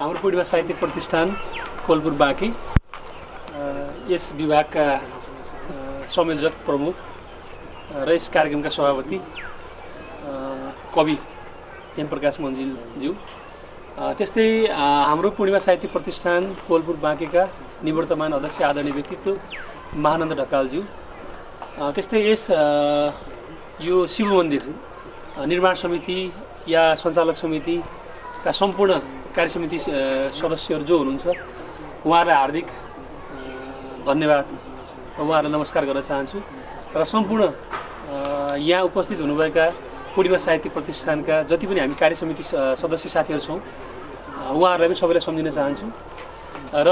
हाम्रो पूर्णिमा साहित्य प्रतिष्ठान कोलपुर बाँकी यस विभागका संयोजक प्रमुख र यस कार्यक्रमका सभापति कवि एम प्रकाश मन्जिलज्यू, त्यस्तै हाम्रो पूर्णिमा साहित्य प्रतिष्ठान कोलपुर बाँकीका निवर्तमान अध्यक्ष आदरणीय व्यक्तित्व महानन्द ढकालज्यू, त्यस्तै यस यो शिव मन्दिर निर्माण समिति या सञ्चालक समितिका सम्पूर्ण कार्य समिति सदस्यहरू जो हुनुहुन्छ उहाँहरूलाई हार्दिक धन्यवाद र उहाँहरूलाई नमस्कार गर्न चाहन्छु र सम्पूर्ण यहाँ उपस्थित हुनुभएका पूर्णिमा साहित्य प्रतिष्ठानका जति पनि हामी कार्य समिति सदस्य साथीहरू छौँ उहाँहरूलाई पनि सबैलाई सम्झिन चाहन्छु र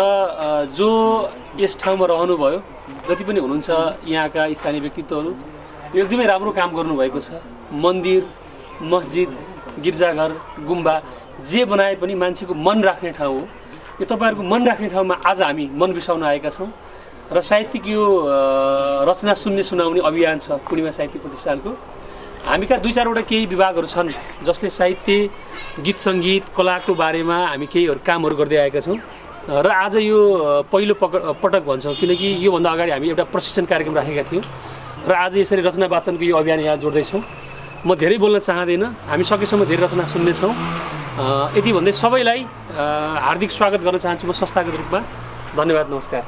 जो यस ठाउँमा रहनुभयो जति पनि हुनुहुन्छ यहाँका स्थानीय व्यक्तित्वहरू एकदमै राम्रो काम गर्नुभएको छ। मन्दिर, मस्जिद, गिर्जाघर, गुम्बा जे बनाए पनि मान्छेको मन राख्ने ठाउँ हो। यो तपाईँहरूको मन राख्ने ठाउँमा आज हामी मन बिसाउन आएका छौँ र साहित्यिक यो रचना सुनाउने अभियान छ पूर्णिमा साहित्य प्रतिष्ठानको। हामी कहाँ 2-4वटा केही विभागहरू छन् जसले साहित्य, गीत सङ्गीत, कलाको बारेमा हामी केहीहरू कामहरू गर्दै आएका छौँ र आज यो पहिलो पटक भन्छौँ किनकि योभन्दा अगाडि हामी एउटा प्रशिक्षण कार्यक्रम राखेका थियौँ र आज यसरी रचना वाचनको यो अभियान यहाँ जोड्दैछौँ। म धेरै बोल्न चाहँदिनँ, हामी सकेसम्म धेरै रचना सुन्नेछौँ। यति भन्दै सबैलाई हार्दिक स्वागत गर्न चाहन्छु म संस्थागत रूपमा। धन्यवाद, नमस्कार।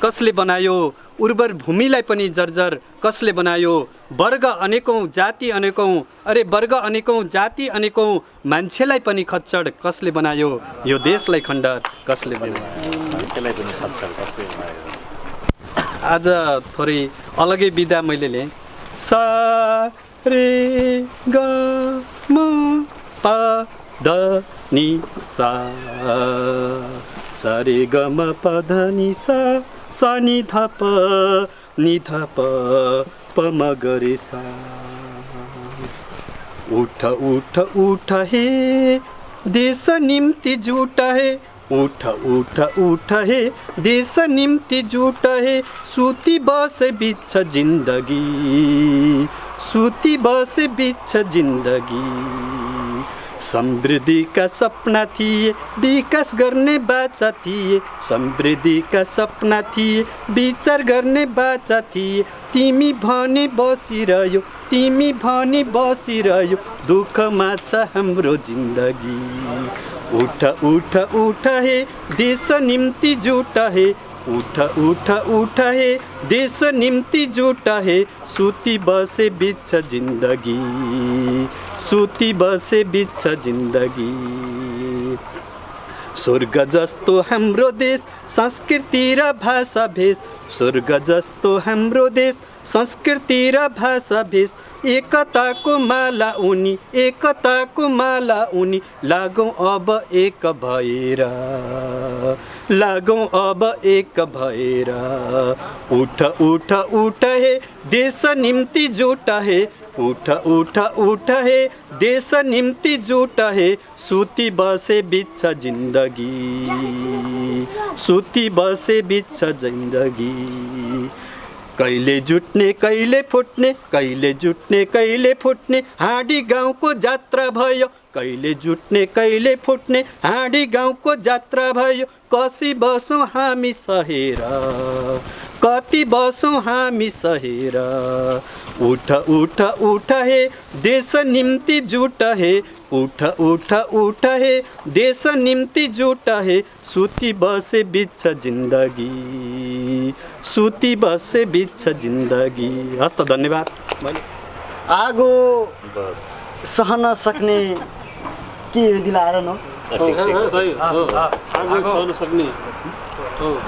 कसले बनायो उर्वर भूमिलाई पनि जर्जर, कसले बनायो वर्ग अनेकौँ जाति अनेकौँ, अरे वर्ग अनेकौँ जाति अनेकौँ मान्छेलाई पनि खच्चड, कसले बनायो यो देशलाई खण्डर, कसले बनायो मान्छेलाई पनि खच्चड, कसले बनायो। आज थोरै अलगै विधा मैले लिएँ। सा रे ग म प द नि सा, सा रे ग म प ध नि सा, सा नि ध प म ग रे सा। उठ उठ उठ हे देश निम्ति जुट हे, उठ उठ उठ हे देश निम्ति जुट हे, सुती बसे बिछ जिन्दगी, सुती बसे बिछ जिन्दगी। समृद्धिका सपना थिए विकास गर्ने बाचा थिए, समृद्धिका सपना थिए विचार गर्ने बाचा थिए, तिमी भने बसिरह्यो, तिमी भने बसिरह्यो, दुःखमा छ हाम्रो जिन्दगी। उठ उठ उठ हे देश निम्ति जुट हे, उठ उठ उठ हे देश निम्ति जुट हे, सुती बसे बिछ जिन्दगी, सुती बसे बिछ जिन्दगी। स्वर्ग जस्तो हाम्रो देश संस्कृति र भाषा भेष, स्वर्ग जस्तो हाम्रो देश संस्कृति र भाषा भेष, एकताको माला उनी, एकताको माला उनी, लागौँ अब एक भएर, लागौँ अब एक भएर। उठ उठ उठ हे देश निम्ति जुट हे, उठ उठ उठ हे देश निम्ति जुट हे, सुती बसे बिछ जिन्दगी, सुती बसे बिछ जिन्दगी। कहिले जुट्ने कहिले फुट्ने, कहिले जुट्ने कहिले फुट्ने, हाँडी गाउँको जात्रा भयो, कहिले जुट्ने कहिले फुट्ने, हाँडी गाउँको जात्रा भयो। कसी बसौँ हामी सहेर, कति बसौँ हामी सहेर। उठ उठ उठ हे देश निम्ति जुट हे, उठ उठ उठ हे देश निम्ति जुट हे, सुती बसे बिछ जिन्दगी, सुती बसे बिछ जिन्दगी। हस् त, धन्यवाद। आगो सहन सक्ने के दिलाएर न,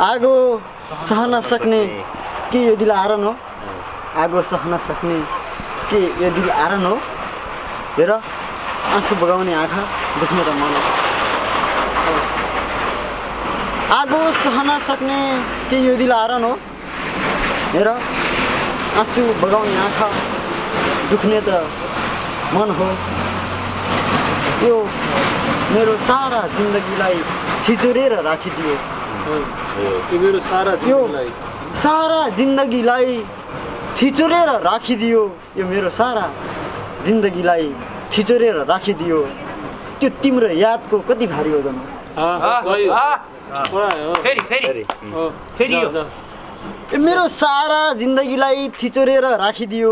आगो सहन सक्ने के यो दिलाएर न, आगो सहन सक्ने के यो दिलाएर न। हेर आँसु बगाउने आँखा देख्न त मन, आगो सहन सक्ने के यो दिलाएर न। हेर आँसु बगाउने आँखा दुख्ने त मन हो। यो मेरो सारा जिन्दगीलाई थिचोरेर राखिदियो, मेरो सारा जिन्दगीलाई थिचोरेर राखिदियो, यो मेरो सारा जिन्दगीलाई थिचोरेर राखिदियो। त्यो तिम्रो यादको कति भारी ओजन हो? मेरो सारा जिन्दगीलाई थिचोरेर राखिदियो,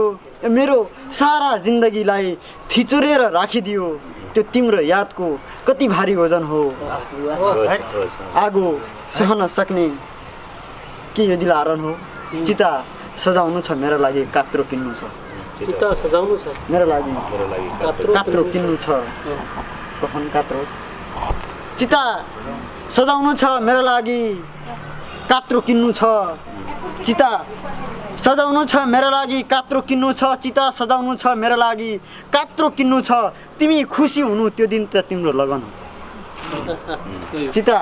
मेरो सारा जिन्दगीलाई थिचोरेर राखिदियो, त्यो तिम्रो यादको कति भारी ओजन हो? आगो सहन सक्ने के यो दिल आरन हो? चिता सजाउनु छ मेरा लागि, कात्रो किन्नु छ। चिता सजाउनु छ मेरा लागि, कात्रो किन्नु छ। कफन कात्रो। चिता सजाउनु छ मेरा लागि, कात्रो किन्नु छ। चिता सजाउनु छ मेरा लागि, कात्रो किन्नु छ। चिता सजाउनु छ मेरा लागि, कात्रो किन्नु छ। तिमी खुसी हुनु त्यो दिन त तिम्रो लगन हो। चिता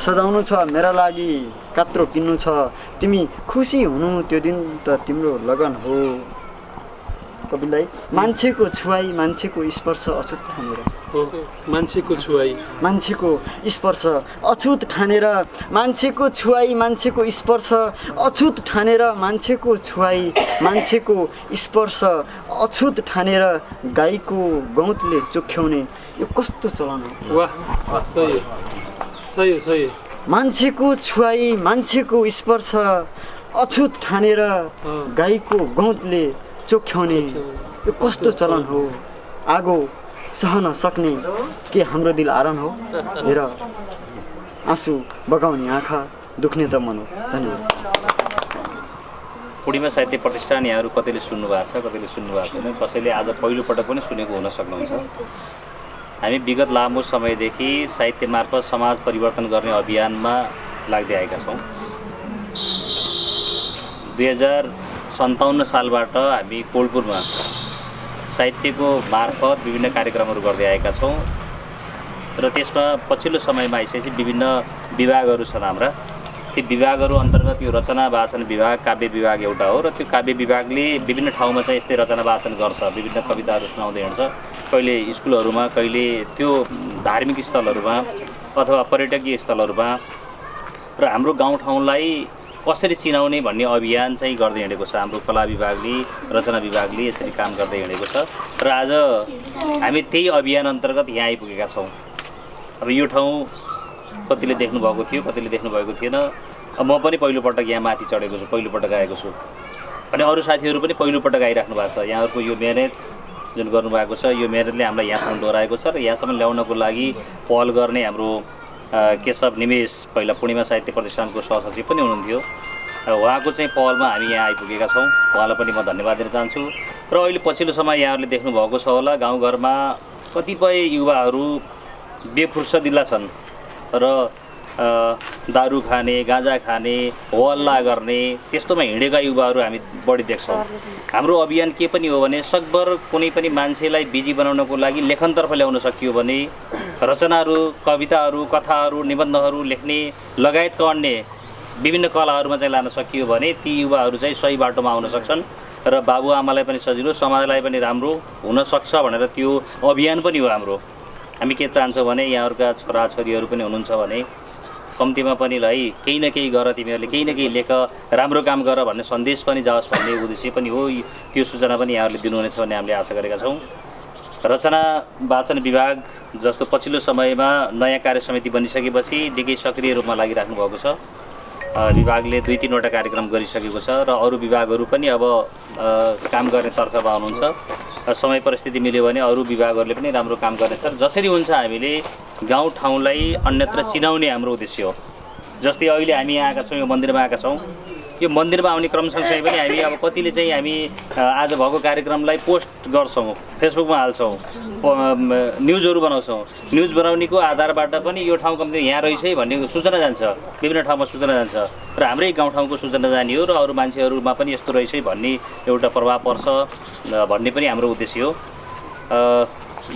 सजाउनु छ मेरा लागि, कात्रो किन्नु छ। तिमी खुसी हुनु त्यो दिन त तिम्रो लगन हो। कविलाई मान्छेको छुवाई, मान्छेको स्पर्श अछुत ठानेर, मान्छेको छुवाई, मान्छेको स्पर्श अछुत ठानेर, मान्छेको छुवाई, मान्छेको स्पर्श अछुत ठानेर, मान्छेको छुवाई, मान्छेको स्पर्श अछुत ठानेर, गाईको गौतले चोख्याउने यो कस्तो चलन हो? वाह, सही सही सही। मान्छेको छुवाई, मान्छेको स्पर्श अछुत ठानेर, गाईको गौतले चोख्याउने यो कस्तो चलन हो? आगो सहन सक्ने के हाम्रो दिल आरन हो? हेर आँसु बगाउने आँखा, दुख्ने त मन हो। धन्यवाद। पूर्णिमा साहित्य प्रतिष्ठान यहाँहरू कतिले सुन्नु भएको छ, कतिले सुन्नु भएको छैन, कसैले आज पहिलोपटक पनि सुनेको हुन सक्नुहुन्छ। हामी विगत लामो समयदेखि साहित्य मार्फत समाज परिवर्तन गर्ने अभियानमा लाग्दै आएका छौँ। 2057 सालबाट हामी कोलपुरमा साहित्यको मार्फत विभिन्न कार्यक्रमहरू गर्दै आएका छौँ र त्यसमा पछिल्लो समयमा आइसकेपछि विभिन्न विभागहरू छन् हाम्रा। ती विभागहरू अन्तर्गत यो रचना वाचन विभाग, काव्य विभाग एउटा हो र त्यो काव्य विभागले विभिन्न ठाउँमा चाहिँ यस्तै रचना वाचन गर्छ, विभिन्न कविताहरू सुनाउँदै हिँड्छ। कहिले स्कुलहरूमा, कहिले त्यो धार्मिक स्थलहरूमा अथवा पर्यटकीय स्थलहरूमा। र हाम्रो गाउँठाउँलाई कसरी चिनाउने भन्ने अभियान चाहिँ गर्दै हिँडेको छ हाम्रो कला विभागले, रचना विभागले यसरी काम गर्दै हिँडेको छ र आज हामी त्यही अभियान अन्तर्गत यहाँ आइपुगेका छौँ। अब यो ठाउँ कतिले देख्नुभएको थियो, कतिले देख्नुभएको थिएन। अब म पनि पहिलोपटक यहाँ माथि चढेको छु, पहिलोपटक आएको छु अनि अरू साथीहरू पनि पहिलोपटक आइराख्नु भएको छ। यहाँहरूको यो मेहनत जुन गर्नुभएको छ, यो मेहनतले हामीलाई यहाँसम्म डोराएको छ र यहाँसम्म ल्याउनको लागि पहल गर्ने हाम्रो केशव निमेष पहिला पूर्णिमा साहित्य प्रतिष्ठानको सहसचिव पनि हुनुहुन्थ्यो। उहाँको चाहिँ पहलमा हामी यहाँ आइपुगेका छौँ। उहाँलाई पनि म धन्यवाद दिन चाहन्छु। र अहिले पछिल्लो समय यहाँहरूले देख्नुभएको छ होला, गाउँघरमा कतिपय युवाहरू बेफुर्सदिला छन् र दारू खाने, गाँजा खाने, हल्ला गर्ने त्यस्तोमा हिँडेका युवाहरू हामी बढी देख्छौँ। हाम्रो अभियान के पनि हो भने सकभर कुनै पनि मान्छेलाई बिजी बनाउनको लागि लेखनतर्फ ल्याउन सकियो भने, रचनाहरू, कविताहरू, कथाहरू, निबन्धहरू लेख्ने लगायतका अन्य विभिन्न कलाहरूमा चाहिँ लान सकियो भने ती युवाहरू चाहिँ सही बाटोमा आउन सक्छन् र बाबुआमालाई पनि सजिलो, समाजलाई पनि राम्रो हुनसक्छ भनेर त्यो अभियान पनि हो हाम्रो। हामी के चाहन्छौँ भने यहाँहरूका छोराछोरीहरू पनि हुनुहुन्छ भने कम्तीमा पनि ल है केही न केही गर, तिमीहरूले केही न केही लेख, राम्रो काम गर भन्ने सन्देश पनि जाओस् भन्ने उद्देश्य पनि हो। त्यो सूचना पनि यहाँहरूले दिनुहुनेछ भन्ने हामीले आशा गरेका छौँ। रचना वाचन विभाग जस्तो पछिल्लो समयमा नयाँ कार्य समिति बनिसकेपछि निकै सक्रिय रूपमा लागिराख्नु भएको छ। विभागले 2-3वटा कार्यक्रम गरिसकेको छ र अरू विभागहरू पनि अब काम गर्ने तर्खमा हुनुहुन्छ। समय परिस्थिति मिल्यो भने अरू विभागहरूले पनि राम्रो काम गर्नेछ। जसरी हुन्छ हामीले गाउँठाउँलाई अन्यत्र चिनाउने हाम्रो उद्देश्य हो। जस्तै अहिले हामी यहाँ आएका छौँ, यो मन्दिरमा आएका छौँ। यो मन्दिरमा आउने क्रम सँगसँगै पनि हामी अब कतिले चाहिँ हामी आज भएको कार्यक्रमलाई पोस्ट गर्छौँ, फेसबुकमा हाल्छौँ, न्युजहरू बनाउँछौँ। न्युज बनाउनेको आधारबाट पनि यो ठाउँ कम्ती यहाँ रहेछ है भन्ने सूचना जान्छ, विभिन्न ठाउँमा सूचना जान्छ र हाम्रै गाउँठाउँको सूचना जाने हो र अरू मान्छेहरूमा पनि यस्तो रहेछ है भन्ने एउटा प्रभाव पर्छ भन्ने पनि हाम्रो उद्देश्य हो।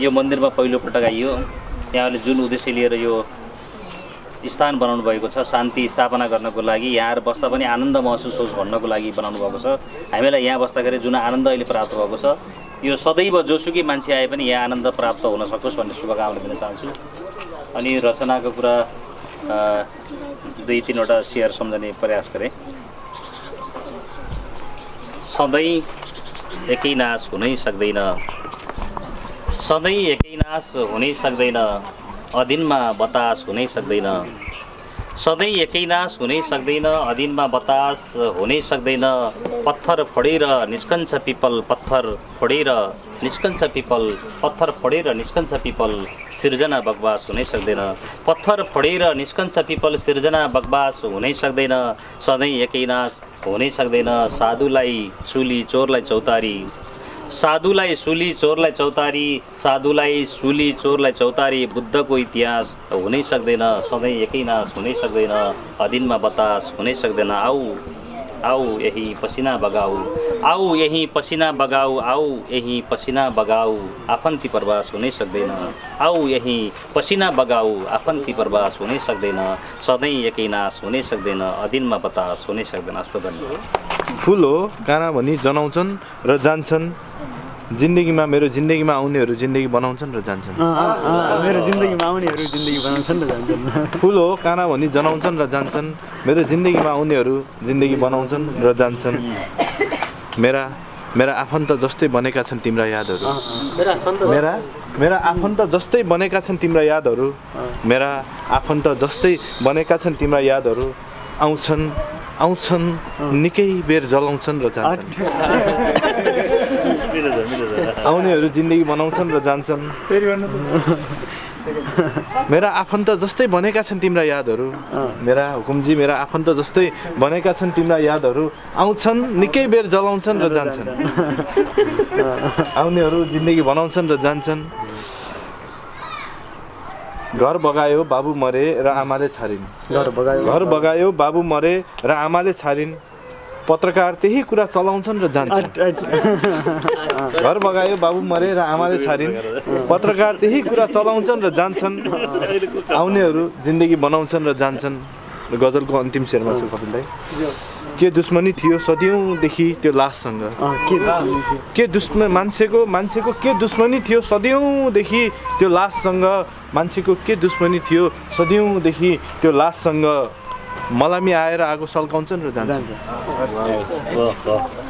यो मन्दिरमा पहिलोपटक आइयो। यहाँले जुन उद्देश्य लिएर यो स्थान बनाउनु भएको छ, शान्ति स्थापना गर्नको लागि, यहाँ बस्दा पनि आनन्द महसुस होस् भन्नको लागि बनाउनु भएको छ। हामीलाई यहाँ बस्दाखेरि जुन आनन्द अहिले प्राप्त भएको छ, यो सदैव जोसुकै मान्छे आए पनि यहाँ आनन्द प्राप्त हुन सकोस् भन्ने शुभकामना दिन चाहन्छु। अनि रचनाको कुरा 2-3वटा सेयर सम्झने प्रयास गरेँ। सधैँ एकै नाश हुनै सक्दैन, सधैँ एकै नाश हुनै सक्दैन, अदिनमा बतास हुनै सक्दैन। सधैँ एकै नाश हुनै सक्दैन, अदिनमा बतास हुनै सक्दैन। पत्थर फोडेर निस्कन्छ पिपल, पत्थर फोडेर निस्कन्छ पिपल, पत्थर फोडेर निस्कन्छ पिपल, सिर्जना बकवास हुनै सक्दैन। पत्थर फोडेर निस्कन्छ पिपल, सिर्जना बकवास हुनै सक्दैन। सधैँ एकै नाश हुनै सक्दैन। साधुलाई सुली चोरलाई चौतारी, साधुलाई सुली चोरलाई चौतारी, साधुलाई सुली चोरलाई चौतारी। बुद्धको इतिहास हुनै सक्दैन, सधैँ एकै नाश हुनै सक्दैन, अदिनमा बतास हुनै सक्दैन। आऊ आऊ यही पसिना बगाऊ, आऊ यही पसिना बगाऊ, आऊ यही पसिना बगाऊ, आफन्ती प्रवास हुनै सक्दैन। आऊ यही पसिना बगाऊ, आफन्ती प्रवास हुनै सक्दैन। सधैँ एकै नाश हुनै सक्दैन, अदिनमा बतास हुनै सक्दैन। हस्त धन्यवाद। फुल हो काना भनी जनाउँछन् र जान्छन्। जिन्दगीमा मेरो जिन्दगीमा आउनेहरू जिन्दगी बनाउँछन् र जान्छन्। मेरो जिन्दगीमा आउनेहरू जिन्दगी बनाउँछन् र जान्छन्। फुल हो काना भनी जनाउँछन् र जान्छन्। मेरो जिन्दगीमा आउनेहरू जिन्दगी बनाउँछन् र जान्छन्। मेरा मेरा आफन्त जस्तै बनेका छन् तिम्रा यादहरू। मेरा आफन्त जस्तै बनेका छन् तिम्रा यादहरू। मेरा आफन्त जस्तै बनेका छन् तिम्रा यादहरू। आउँछन् आउँछन् निकै बेर जलाउँछन् र जान्छन्। आउनेहरू जिन्दगी बनाउँछन् र जान्छन्। मेरा आफन्त जस्तै बनेका छन् तिम्रा यादहरू। मेरा हुकुमजी मेरा आफन्त जस्तै बनेका छन् तिम्रा यादहरू। आउँछन् निकै बेर जलाउँछन् र जान्छन्। आउनेहरू जिन्दगी बनाउँछन् र जान्छन्। घर बगायो बाबु मरे र आमाले छाडिन्। घर बगायो बाबु मरे र आमाले छाडिन्। पत्रकार त्यही कुरा चलाउँछन् र जान्छन्। घर बगायो बाबु मरे र आमाले छाडिन्। पत्रकार त्यही कुरा चलाउँछन् र जान्छन्। आउनेहरू जिन्दगी बनाउँछन् र जान्छन्। गजलको अन्तिम शेरमा छु कपिल दाइ। के दुश्मनी थियो सदियौँदेखि त्यो लाससँग। के मान्छेको के दुश्मनी थियो सदियौँदेखि त्यो लाससँग। मान्छेको के दुश्मनी थियो सदियौँदेखि त्यो लाससँग। मलामी आएर आगो सल्काउँछन् र जान्छन्।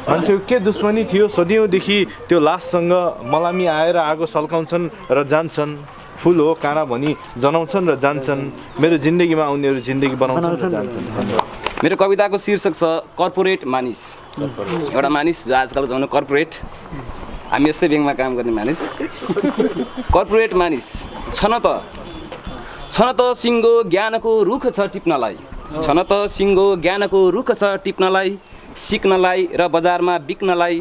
मान्छेको के दुश्मनी थियो सदियौँदेखि त्यो लाससँग। मलामी आएर आगो सल्काउँछन् र जान्छन्। फुल हो काना भनी जनाउँछन् र जान्छन्। मेरो जिन्दगीमा आउनेहरू जिन्दगी बनाउँछन् र जान्छन्। मेरो कविताको शीर्षक छ कर्पोरेट मानिस। एउटा मानिस जो आजकल जमाना कर्पोरेट, हामी यस्तै ब्याङ्कमा काम गर्ने मानिस। कर्पोरेट मानिस छन त सिङ्गो ज्ञानको रुख छ टिप्नलाई। छन त सिङ्गो ज्ञानको रुख छ टिप्नलाई। सिक्नलाई र बजारमा बिक्नलाई,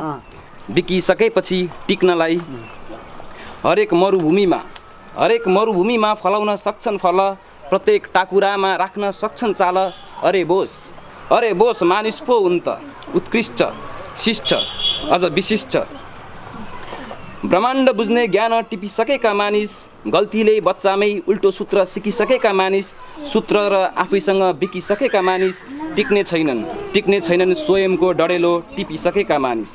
बिकिसकेपछि टिक्नलाई। हरेक मरुभूमिमा फलाउन सक्छन् फल। प्रत्येक टाकुरामा राख्न सक्छन् चाल। अरे बोस मानिस पो हुन् त उत्कृष्ट शिष्ट अझ विशिष्ट। ब्रह्माण्ड बुझ्ने ज्ञान टिपिसकेका मानिस। गल्तीले बच्चामै उल्टो सूत्र सिकिसकेका मानिस। सूत्र र आफैसँग बिकिसकेका मानिस। टिक्ने छैनन् स्वयंको डडेलो टिपिसकेका मानिस।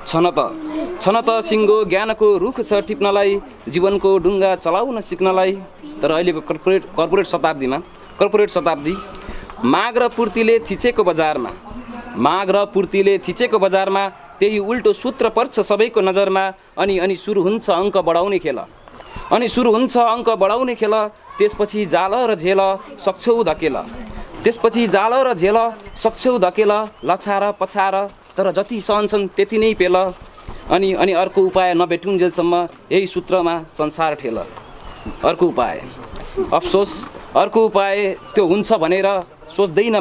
छन त सिङ्गो ज्ञानको रुख छ टिप्नलाई। जीवनको ढुङ्गा चलाउन सिक्नलाई। तर अहिलेको कर्पोरेट शताब्दी माग र पूर्तिले थिचेको बजारमा त्यही उल्टो सूत्र पर्छ सबैको नजरमा। अनि सुरु हुन्छ अङ्क बढाउने खेल। त्यसपछि जाल र झेल सक्छौ धकेल। लछार पछार तर जति सहन्छन् त्यति नै पेल। अनि अर्को उपाय नभेटुन्जेलसम्म यही सूत्रमा संसार ठेल। अर्को उपाय त्यो हुन्छ भनेर सोच्दैन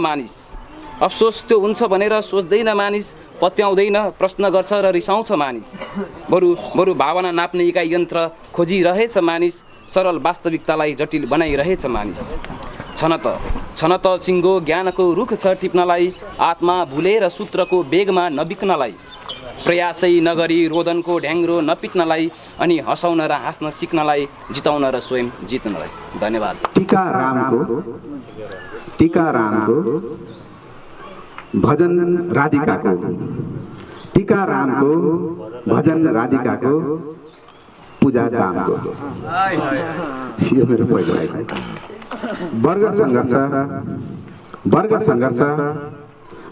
मानिस। पत्याउँदैन प्रश्न गर्छ र रिसाउँछ मानिस। बरु भावना नाप्ने इकाइ यन्त्र खोजिरहेछ मानिस। सरल वास्तविकतालाई जटिल बनाइरहेछ मानिस। छन त सिङ्गो ज्ञानको रुख छ टिप्नलाई। आत्मा भुलेर सूत्रको बेगमा नबिक्नलाई। प्रयासै नगरी रोदनको ढ्याङ्ग्रो नपिट्नलाई। अनि हँसाउन र हाँस्न सिक्नलाई। जिताउन र स्वयं जित्नलाई। धन्यवाद। टीका रामको भजन राधिकाको। टीका रामको भजन राधिकाको पूजा दामको। यो मेरो पहिलो आएको। वर्ग सङ्घर्ष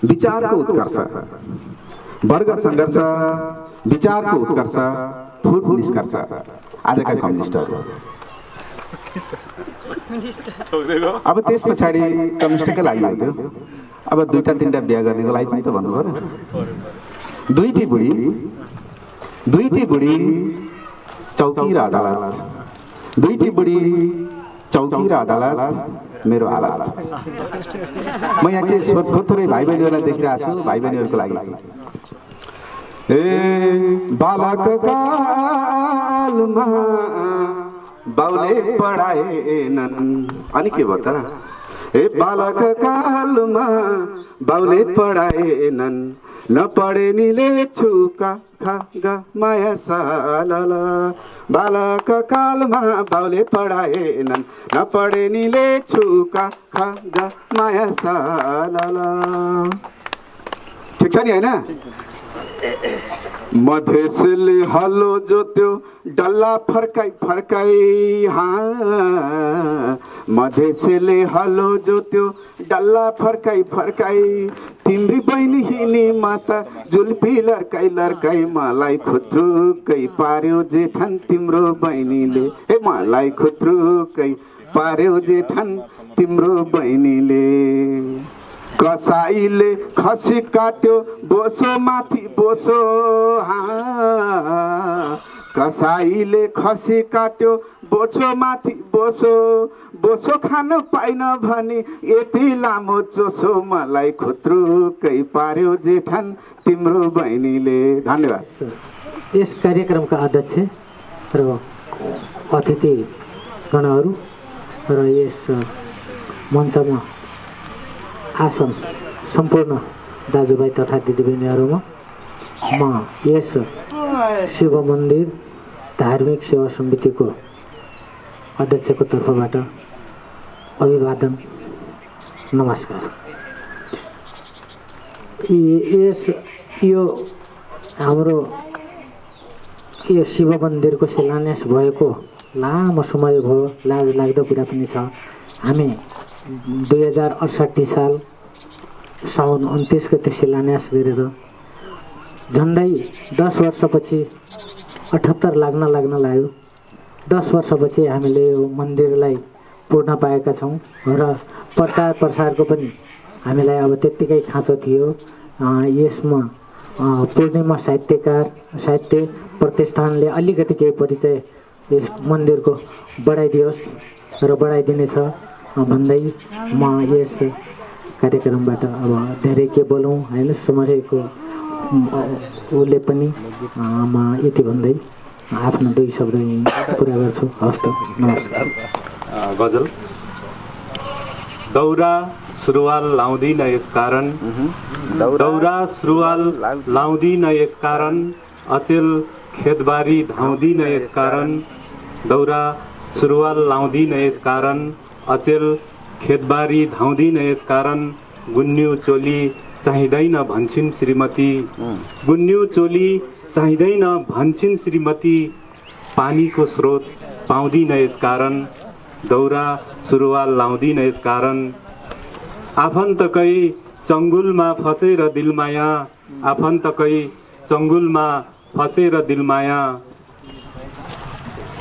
विचारको उत्कर्ष। वर्ग सङ्घर्ष विचारको उत्कर्ष। फुट निष्कर्ष आजका कम्युनिस्टहरू। अब त्यस पछाडि कम्युनिस्टकै लागि हुन्थ्यो। अब 2-3टा बिहा गर्नेको लागि पनि त भन्नु पर्यो। दुईटी बुढी चौकी र अदालत, दुईटी बुढी चौकी र अदालत मेरो हालत। म यहाँ के थोरै भाइ बहिनीहरूलाई देखिरहेको छु, भाइ बहिनीहरूको लागि। ए बालक कालमा बाउले पढाएनन्, अनि के भयो त? ए बालक कालमा बाउले पढाएनन्, नपढेनीले छुका खा ग माया सालल। बालक कालमा बाउले पढाएनन्, नपढेनीले छुका खा ग माया सालल। ठिक छ नि होइन? मधेसले हलो जोत्यो डल्ला फर्काई फर्काई, मधेसले हलो जोत्यो डल्ला फर्काई फर्काई। तिम्री बहिनी हिँडी माता जुल्फी लर्काई लर्काई, मलाई खुत्रुकै पार्यो जेठन तिम्रो बहिनीले। हे मलाई खुत्रुकै पार्यो जेठन तिम्रो बहिनीले। कसाईले खसी काट्यो बोसो माथि बोसो, कसाईले खसी काट्यो बोसो माथि बोसो। बोसो खान पाइन भनी यति लामो चोसो, मलाई खुत्रुकै पार्यो जेठन तिम्रो बहिनीले। धन्यवाद। यस कार्यक्रमका अध्यक्ष र अतिथिगणहरू र यस मञ्चमा आसन सम्पूर्ण दाजुभाइ तथा दिदीबहिनीहरूमा म यस शिव मन्दिर धार्मिक सेवा समितिको अध्यक्षको तर्फबाट अभिवादन, नमस्कार। यो हाम्रो यो शिव मन्दिरको शिलान्यास भएको लामो समय भयो। लाज लाग्दो कुरा पनि छ। हामी 2068 साल साउन 29 गते शिलान्यास गरेर झन्डै 10 वर्षपछि 78 लाग्न लाग्यो। 10 वर्षपछि हामीले यो मन्दिरलाई पूर्ण पाएका छौँ र प्रचार प्रसारको पनि हामीलाई अब त्यत्तिकै खाँचो थियो। यसमा पूर्णिमा साहित्य प्रतिष्ठानले अलिकति केही परिचय यस मन्दिरको बढाइदियोस् र बढाइदिनेछ भन्दै म यस कार्यक्रमबाट अब धेरै के बोलौँ होइन, समयको उसले पनि म यति भन्दै आफ्नो 2 शब्द पुरा गर्छु। हस्त, नमस्कार। गजल दौरा सुरुवाल लाउँदिन यस कारण, दौरा सुरुवाल लाउँदिन यस कारण, अचेल खेतबारी धाउँदिन यस कारण। दौरा सुरुवाल लाउँदिन यस कारण, अचेल खेतबारी धाउँदिन यस कारण। गुन्यु चोली चाहिँदैन भन्छन् श्रीमती, गुन्यु चोली चाहिँदैन भन्छन् श्रीमती। पानीको स्रोत पाउँदिन यस कारण, दौरा सुरुवाल लाउँदिन यस कारण। आफन्तकै चङ्गुलमा फसेर दिलमाया, आफन्तकै चङ्गुलमा फसेर दिलमाया।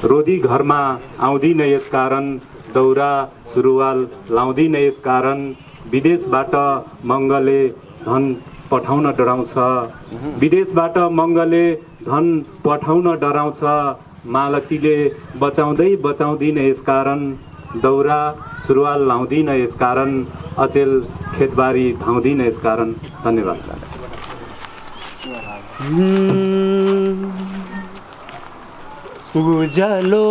रोधी घरमा आउँदिन यस कारण, दौरा सुरुवाल लाउँदिन यस कारण। विदेशबाट मङ्गले धन पठाउन डराउँछ, विदेशबाट मङ्गले धन पठाउन डराउँछ। मालतीले बचाउँदै बचाउँदिन यस कारण, दौरा सुरुवाल लाउँदिन यस कारण। अचेल खेतबारी धाउँदिन यस कारण। धन्यवाद। उज्यालो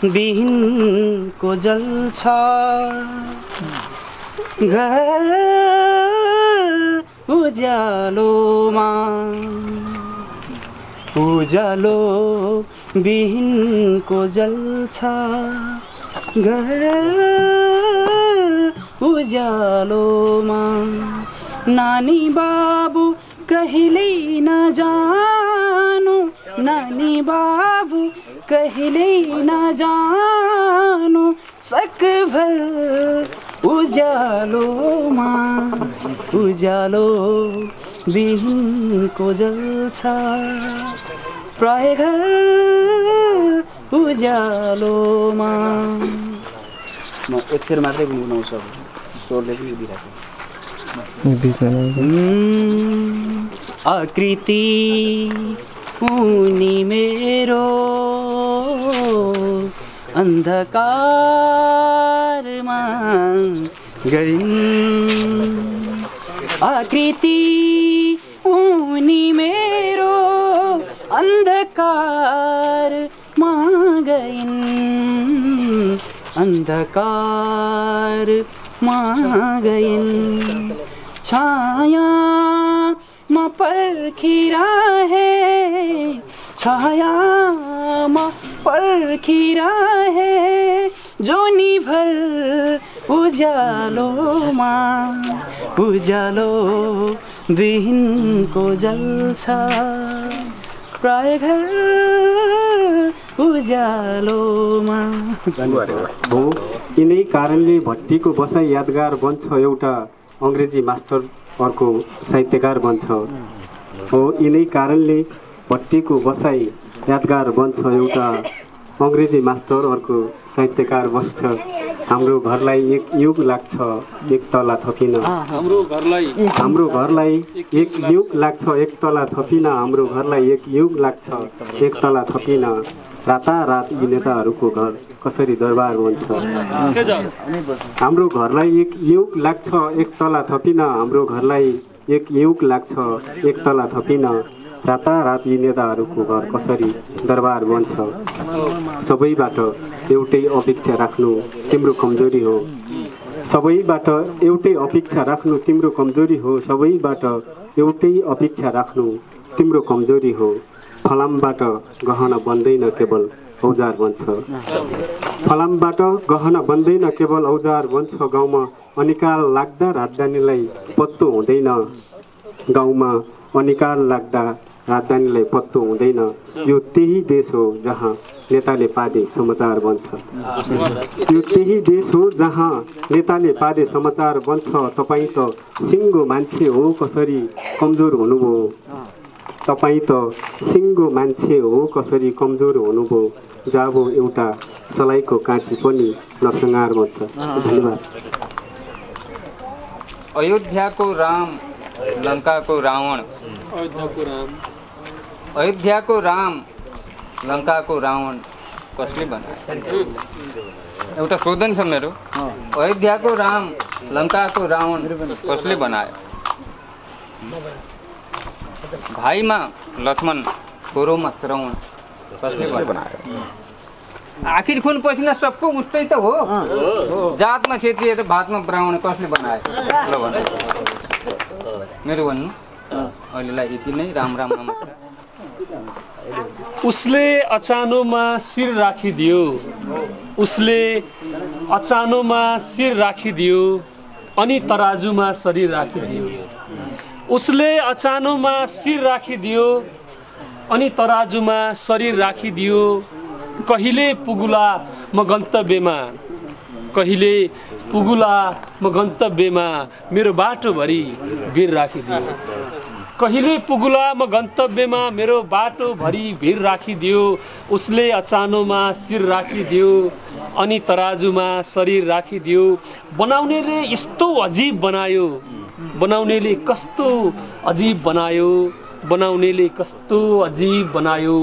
दिनको जल्छ घर उज्यालोमा, उज्यालो बिहिनको जल्छ घर उज्यालोमा। नानी बाबु कहिल्यै नजानु, नानी बाबु कहिल्यै नजानु। सकभर उज्यालोमा, उज्यालो बिहिनको जल्छ प्राय घर उज्यालोमा। म एक शेर मात्रै गुनगुनाउँछु अब, स्वरले पनि दिइरहेको आकृति उनी मेरो अन्धकारमा गइन्, आकृति उनी मेरो अन्धकारमा गइन्, अन्धकारमा गइन्। छायामा पर्खिरहे, छायामा पर्खिरहे जोनीभर उज्यालोमा, उज्यालो बिहिनको जल्छ प्राय घर उज्यालोमा। हो यिनै कारणले भट्टीको बसाइ यादगार बन्छ एउटा अङ्ग्रेजी मास्टर अर्को साहित्यकार बन्छ। हो यिनै कारणले भट्टीको बसाइ यादगार बन्छ एउटा अङ्ग्रेजी मास्टर अर्को साहित्यकार बन्छ। हाम्रो घरलाई एक युग लाग्छ एक तला थपिन, हाम्रो घरलाई एक युग लाग्छ एक तला थपिन, हाम्रो घरलाई एक युग लाग्छ एक तला थपिन। रातारात यी नेताहरूको घर कसरी दरबार बन्छ। हाम्रो घरलाई एक युग लाग्छ एक तला थपिन, हाम्रो घरलाई एक युग लाग्छ एक तला थपिन। रातारात यी नेताहरूको घर कसरी दरबार बन्छ। सबैबाट एउटै अपेक्षा राख्नु तिम्रो कमजोरी हो, सबैबाट एउटै अपेक्षा राख्नु तिम्रो कमजोरी हो, सबैबाट एउटै अपेक्षा राख्नु तिम्रो कमजोरी हो। फलामबाट गहना बन्दैन केवल औजार बन्छ, फलामबाट गहना बन्दैन केवल औजार बन्छ। गाउँमा अनिकाल लाग्दा राजधानीलाई पत्तो हुँदैन, गाउँमा अनिकाल लाग्दा राजधानीलाई पत्तो हुँदैन। यो त्यही देश हो जहाँ नेताले पादे समाचार बन्छ, यो त्यही देश हो जहाँ नेताले पादे समाचार बन्छ। तपाईँ त सिङ्गो मान्छे हो कसरी कमजोर हुनुभयो, तपाईँ त सिङ्गो मान्छे हो कसरी कमजोर हुनुभयो। जाबो एउटा सलाइको काँटी पनि नरसंहार बन्छ। धन्यवाद। अयोध्याको राम लङ्काको रावण, अयोध्याको राम लङ्काको रावण कसले बनायो? एउटा सोधन छ मेरो, अयोध्याको राम लङ्काको रावण कसले बनायो? भाइमा लक्ष्मण छोरोमा श्रवण कसले बनायो? आखिर खुन पसिना सबको उस्तै त हो, जातमा क्षेत्रीय र भातमा ब्राह्मण कसले बनायो? ल भन्नु, मेरो भन्नु अहिलेलाई यति नै। राम राम नमस्कार। उसले अचानोमा शिर राखिदियो, उसले अचानोमा शिर राखिदियो अनि तराजुमा शरीर राखिदियो, उसले अचानोमा शिर राखिदियो अनि तराजुमा शरीर राखिदियो। कहिले पुगुला म गन्तव्यमा, कहिले पुगुला म गन्तव्यमा मेरो बाटोभरि भिर राखिदियो, कहिले पुगुला म गन्तव्यमा मेरो बाटोभरि भिर राखिदियो। उसले अचानोमा शिर राखिदियो अनि तराजुमा शरीर राखिदियो। बनाउनेले यस्तो अजीब बनायो, बनाउनेले कस्तो अजीब बनायो, बनाउनेले कस्तो अजीब बनायो।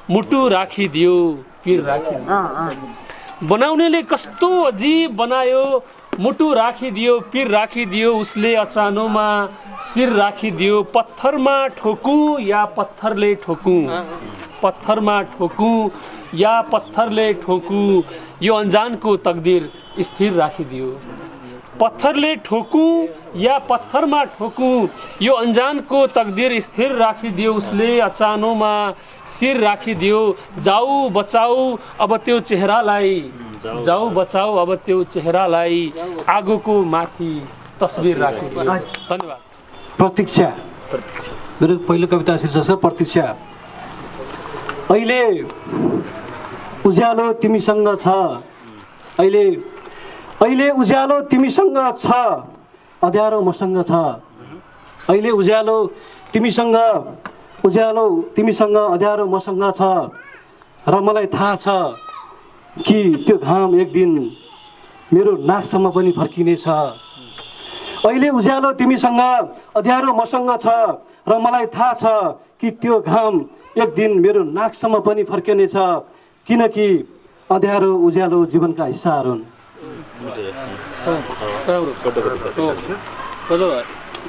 मुटु राखिदियो पिर राखिदियो, बनाउनेले कस्तो अजीब बनायो। मुटु राखिदियो पिर राखिदियो। उसले अचानोमा शिर राखिदियो। पत्थरमा ठोकूं या पत्थरले ठोकूं, पत्थरमा ठोकूं या पत्थरले ठोकूं, यो अनजानको तकदिर स्थिर राखिदियो। पत्थरले ठोकूं या पत्थरमा ठोकूं, यो अनजानको तकदिर स्थिर राखिदियो। उसले अचानोमा शिर राखिदियो। जाऊ बचाऊ अब त्यो चेहरालाई, जाऊ बचाऊ अब त्यो चेहरालाई, आगोको माथि तस्बिर राखिदियो। धन्यवाद। प्रतीक्षा, मेरो पहिलो कविता शीर्षक छ प्रतीक्षा। अहिले उज्यालो तिमीसँग छ, अहिले उज्यालो तिमीसँग छ, अँध्यारो मसँग छ। अहिले उज्यालो तिमीसँग अँध्यारो मसँग छ र मलाई थाहा छ कि त्यो घाम एक दिन मेरो नाकसम्म पनि फर्किनेछ। अहिले उज्यालो तिमीसँग अँध्यारो मसँग छ र मलाई थाहा छ कि त्यो घाम एक दिन मेरो नाकसम्म पनि फर्किनेछ, किनकि अँध्यारो उज्यालो जीवनका हिस्साहरू हुन्।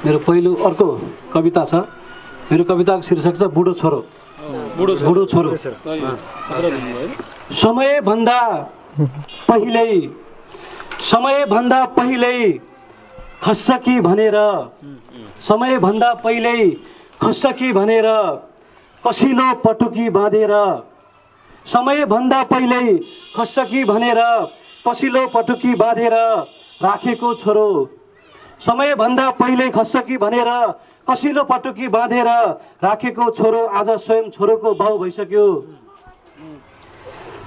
मेरो पहिलो अर्को कविता छ। मेरो कविताको शीर्षक छ बुढो छोरो। बुढो छोरो। समयभन्दा पहिल्यै खस्छ कि भनेर कसिलो पटुकी बाँधेर समयभन्दा पहिल्यै खस्छ कि भनेर कसिलो पटुकी बाँधेर राखेको छोरो। समयभन्दा पहिल्यै खस्छ कि भनेर कसिलो पटुकी बाँधेर राखेको छोरो आज स्वयं छोरोको बाउ भइसक्यो।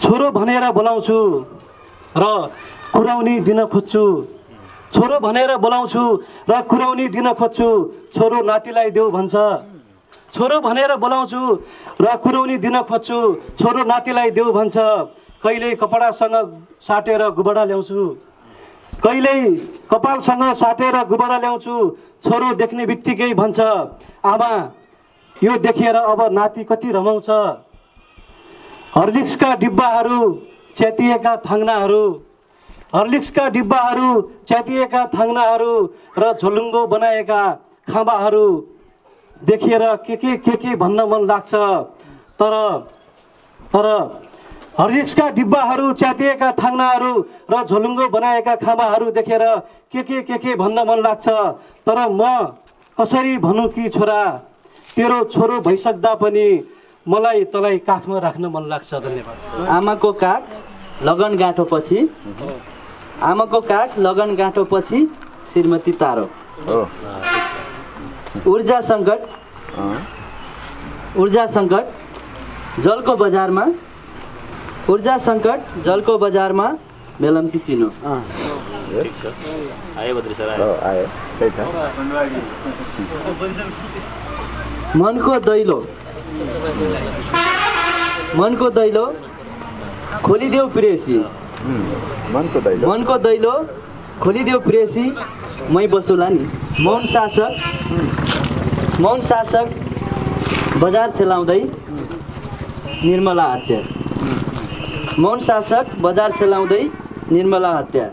छोरो भनेर बोलाउँछु र कुराउनी दिन खोज्छु। छोरो भनेर बोलाउँछु र कुराउनी दिन खोज्छु। छोरो नातिलाई देऊ भन्छ। छोरो भनेर बोलाउँछु र कुराउनी दिन खोज्छु। छोरो नातिलाई देऊ भन्छ। कहिल्यै कपडासँग साटेर गुबडा ल्याउँछु। कहिल्यै कपालसँग साटेर गुबडा ल्याउँछु। छोरो देख्ने बित्तिकै भन्छ आमा यो देखेर अब नाति कति रमाउँछ। हर्लिक्सका डिब्बाहरू च्यातिएका थाङ्नाहरू र झोलुङ्गो बनाएका खाँबाहरू देखेर के भन्न मन लाग्छ। तर हर्लिक्सका डिब्बाहरू च्यातिएका थाङ्नाहरू र झोलुङ्गो बनाएका खाँबाहरू देखेर के भन्न मन लाग्छ। तर म कसरी भनौँ कि छोरा तेरो छोरो भइसक्दा पनि मलाई तँलाई काखमा राख्न मन लाग्छ। धन्यवाद। आमाको काख लगन गाँठोपछि श्रीमती तारो। ऊर्जा सङ्कट जलको बजारमा मेलम्ची चिनो। मनको दैलो खोलिदेऊ प्रेसी मै बसुला नि। मौन शासक बजार सेलाउँदै निर्मला हत्या।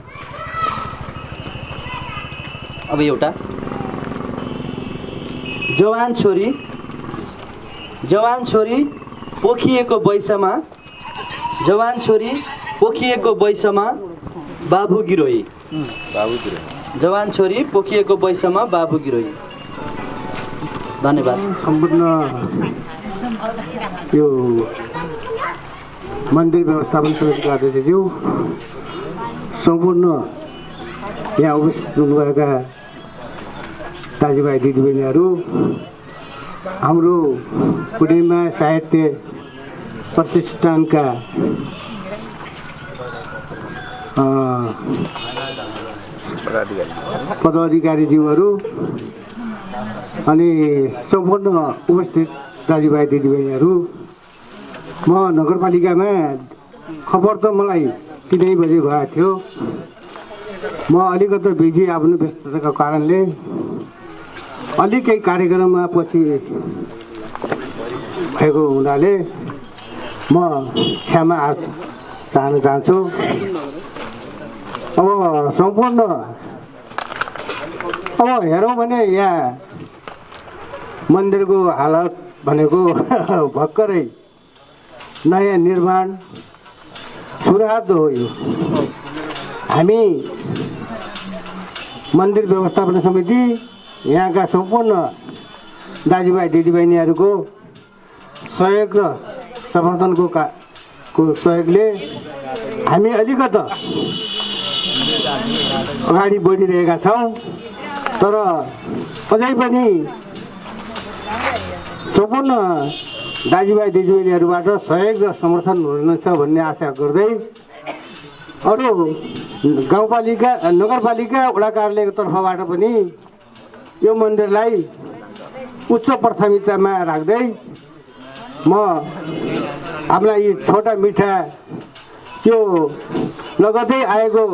अब एउटा जवान छोरी पोखिएको वैशमा बाबु गिरोही। धन्यवाद। सम्पूर्ण यो मन्दिर व्यवस्थापन समितिका अध्यक्षज्यू, सम्पूर्ण यहाँ उपस्थित हुनुभएका दाजुभाइ दिदीबहिनीहरू, हाम्रो पूर्णिमा साहित्य प्रतिष्ठानका पदाधिकारीज्यूहरू अनि सम्पूर्ण उपस्थित दाजुभाइ दिदीबहिनीहरू, म नगरपालिकामा खबर त मलाई 3 बजे भएको थियो। म अलिकति बिजी आफ्नो व्यस्तताको कारणले अलिकै कार्यक्रममा पछि भएको हुनाले म क्षमा चाहन चाहन्छु। अब सम्पूर्ण हेरौँ भने यहाँ मन्दिरको हालत भनेको भर्खरै नयाँ निर्माण सुरुवात हो। यो हामी मन्दिर व्यवस्थापन समिति यहाँका सम्पूर्ण दाजुभाइ दिदीबहिनीहरूको सहयोग र समर्थनको सहयोगले हामी अलिकति अगाडि बढिरहेका छौँ। तर अझै पनि सम्पूर्ण दाजुभाइ दिदीबहिनीहरूबाट सहयोग र समर्थन हुनेछ भन्ने आशा गर्दै अरू गाउँपालिका नगरपालिका वडा कार्यालयको तर्फबाट पनि यो मन्दिरलाई उच्च प्राथमिकतामा राख्दै म हामीलाई यी छोटा मिठा यो लगतै आएको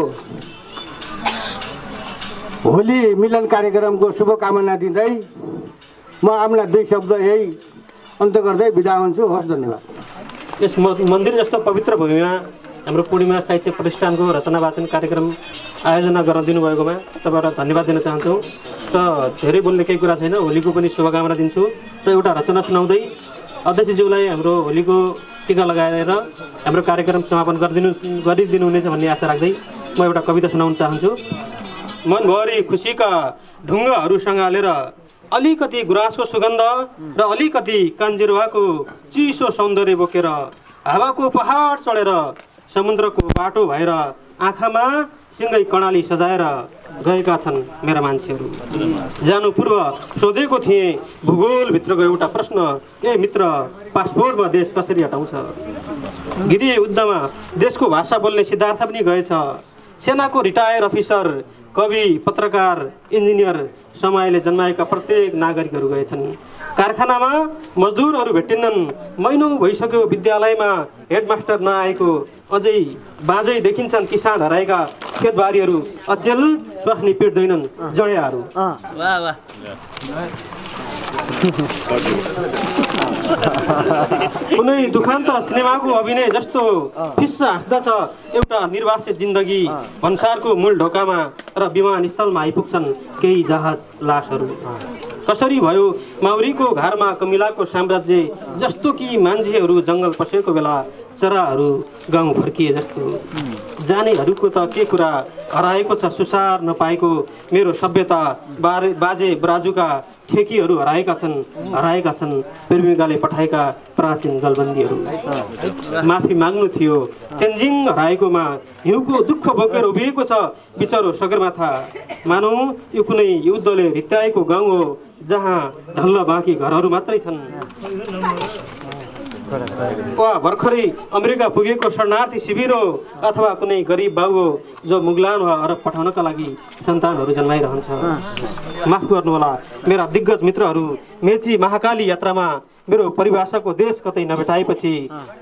होली मिलन कार्यक्रमको शुभकामना दिँदै म आफ्ना 2 शब्द यही अन्त गर्दै बिदा हुन्छु। हस्, धन्यवाद। यस मन्दिर जस्तो पवित्र भूमिमा हाम्रो पूर्णिमा साहित्य प्रतिष्ठानको रचना वाचन कार्यक्रम आयोजना गर्न दिनुभएकोमा तपाईँलाई धन्यवाद दिन चाहन्छौँ। र धेरै बोल्ने केही कुरा छैन, होलीको पनि शुभकामना दिन्छु। र एउटा रचना सुनाउँदै अध्यक्षज्यूलाई हाम्रो होलीको टिका लगाएर हाम्रो कार्यक्रम समापन गरिदिनु हुनेछ भन्ने आशा राख्दै म एउटा कविता सुनाउन चाहन्छु। मनभरि खुसीका ढुङ्गाहरू सँगालेर अलिकति गुराँसको सुगन्ध र अलिकति कान्जिरुवाको चिसो सौन्दर्य बोकेर हावाको पहाड चढेर समुद्रको बाटो भएर आँखामा सिँगै कर्णाली सजाएर गएका छन् मेरा मान्छेहरू। जानु पूर्व सोधेको थिएँ भूगोलभित्रको एउटा प्रश्न, ए मित्र पासपोर्टमा देश कसरी हटाउँछ? गिरिए युद्धमा देशको भाषा बोल्ने सिद्धार्थ पनि गएछ। सेनाको रिटायर अफिसर, कवि, पत्रकार, इन्जिनियर समयले जन्माएका प्रत्येक नागरिकहरू गएछन्। कारखानामा मजदुरहरू भेटिन्नन्। महिनौँ भइसक्यो विद्यालयमा हेडमास्टर नआएको। अझै बाँझै देखिन्छन् किसान हराएका खेतबारीहरू। अचेल स्वास्नी पिट्दैनन् जडियाहरू। कुनै दुखान्त सिनेमाको अभिनय जस्तो फिस्सा हाँस्दा छ एउटा निर्वासित जिन्दगी। भन्सारको मूल ढोकामा र विमानस्थलमा आइपुग्छन् केही जहाज लासहरू। कसरी भयो माउरीको घरमा कमिलाको साम्राज्य जस्तो कि मान्छेहरू जङ्गल पसेको बेला चराहरू गाउँ फर्किए जस्तो। जानेहरूको त के कुरा, हराएको छ सुसार नपाएको मेरो सभ्यता। बाजे बराजुका ठेकीहरू हराएका छन् प्रेमिकाले पठाएका प्राचीन गलबन्दीहरू। माफी माग्नु थियो तेन्जिङ हराएकोमा। हिउँको दुःख बोकेर उभिएको छ बिचरो सगरमाथा। मानौ यो कुनै युद्धले रित्याएको गाउँ हो जहाँ ढल्ल बाँकी घरहरू मात्रै छन्। वा भर्खरै अमेरिका पुगेको शरणार्थी शिविर हो अथवा कुनै गरिब बाउ हो जो मुगलान वा अरब पठाउनका लागि सन्तानहरू जन्माइरहन्छ। माफ गर्नुहोला मेरा दिग्गज मित्रहरू, मेची महाकाली यात्रामा मेरो परिभाषाको देश कतै नभेटाएपछि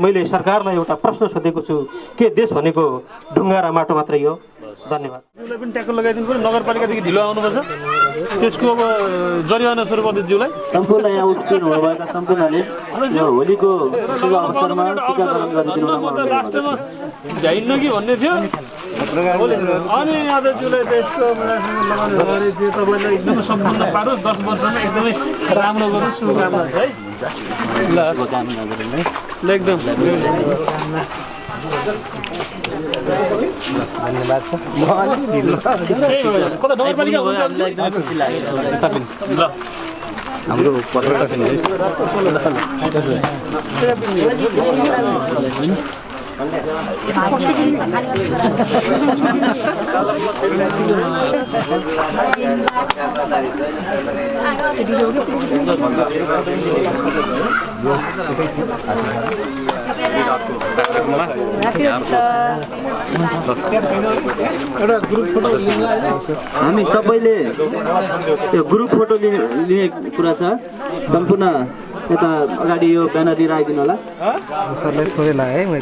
मैले सरकारलाई एउटा प्रश्न सोधेको छु, के देश भनेको ढुङ्गा र माटो मात्रै हो? धन्यवाद। ज्यूलाई पनि ट्याकल लगाइदिनु पर्यो। नगरपालिकादेखि ढिलो आउनुपर्छ, त्यसको अब जरिवाना स्वरूप अध्यक्षज्यूलाई सम्पूर्ण यहाँ उत्तीर्ण हुनुभएका सम्पूर्णले होलीको शुभ अवसरमा टीकाकरण गरिदिनु। लास्टमा भ्याइन्न कि भन्ने थियो अनि अध्यक्षज्यूलाई त्यसको तपाईँलाई एकदमै सम्पन्न पारोस्, 10 वर्षमा एकदमै राम्रो गरोस्, शुभकामना छ है। ल एकदम धन्यवाद छ। कता नगरपालिका एकदमै खुसी लाग्यो। हाम्रो पत्रकार हामी सबैले त्यो ग्रुप फोटो लिने कुरा छ। सम्पूर्ण यता अगाडि यो ब्यानर लिएर आइदिनु होला। सरलाई थोरै लाग्यो है।